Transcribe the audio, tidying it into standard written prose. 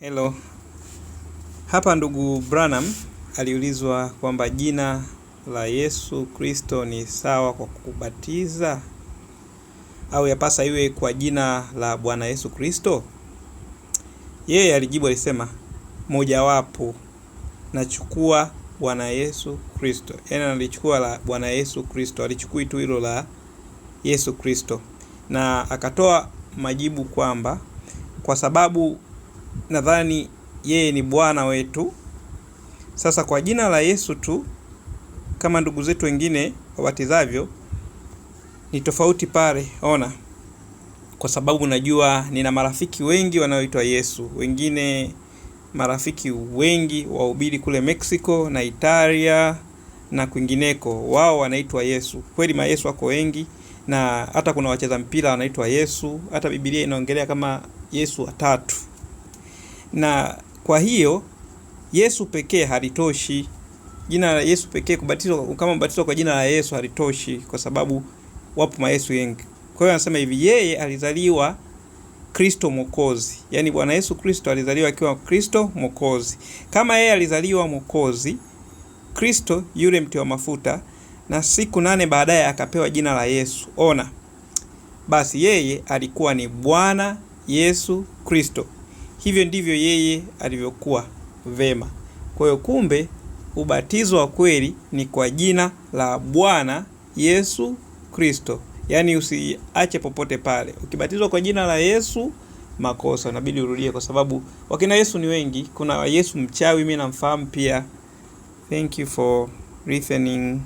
Hello. Hapa ndugu Branham aliulizwa kwamba jina la Yesu Kristo ni sawa kwa kubatiza au yapasa iwe kwa jina la Bwana Yesu Kristo? Yeye alijibu, alisema mojawapo, nachukua Bwana Yesu Kristo. Yaani alichukua la Bwana Yesu Kristo, alichukui tu hilo la Yesu Kristo. Na akatoa majibu kwamba kwa sababu nadhani yeye ni Bwana wetu, sasa kwa jina la Yesu tu, kama ndugu zetu wengine wabatizavyo, ni tofauti pale. Ona, kwa sababu najua nina marafiki wengi wanaoitwa Yesu, wengine marafiki wengi wahubiri kule Mexico na Italia na kwingineko, wao wanaitwa Yesu. Kweli mayesu wako wengi, na hata kuna wacheza mpira wanaitwa Yesu, hata Biblia inaongelea kama Yesu watatu. Na kwa hiyo Yesu pekee halitoshi. Jina la Yesu pekee kubatizwa, kama kubatizwa kwa jina la Yesu halitoshi, kwa sababu wapo mayesu wengi. Kwa hiyo anasema hivi, yeye alizaliwa Kristo Mwokozi. Yaani Bwana Yesu Kristo alizaliwa akiwa Kristo Mwokozi. Kama yeye alizaliwa Mwokozi, Kristo yule mti wa mafuta, na siku 8 baadaye akapewa jina la Yesu. Ona, basi yeye alikuwa ni Bwana Yesu Kristo. Hivyo ndivyo yeye alivyokuwa vema. Kwa hiyo kumbe ubatizo wa kweli ni kwa jina la Bwana Yesu Kristo. Yaani usiache popote pale. Ukibatizwa kwa jina la Yesu, makosa, inabidi urudie, kwa sababu wakina Yesu ni wengi. Kuna Yesu mchawi, mimi namfahamu pia. Thank you for listening.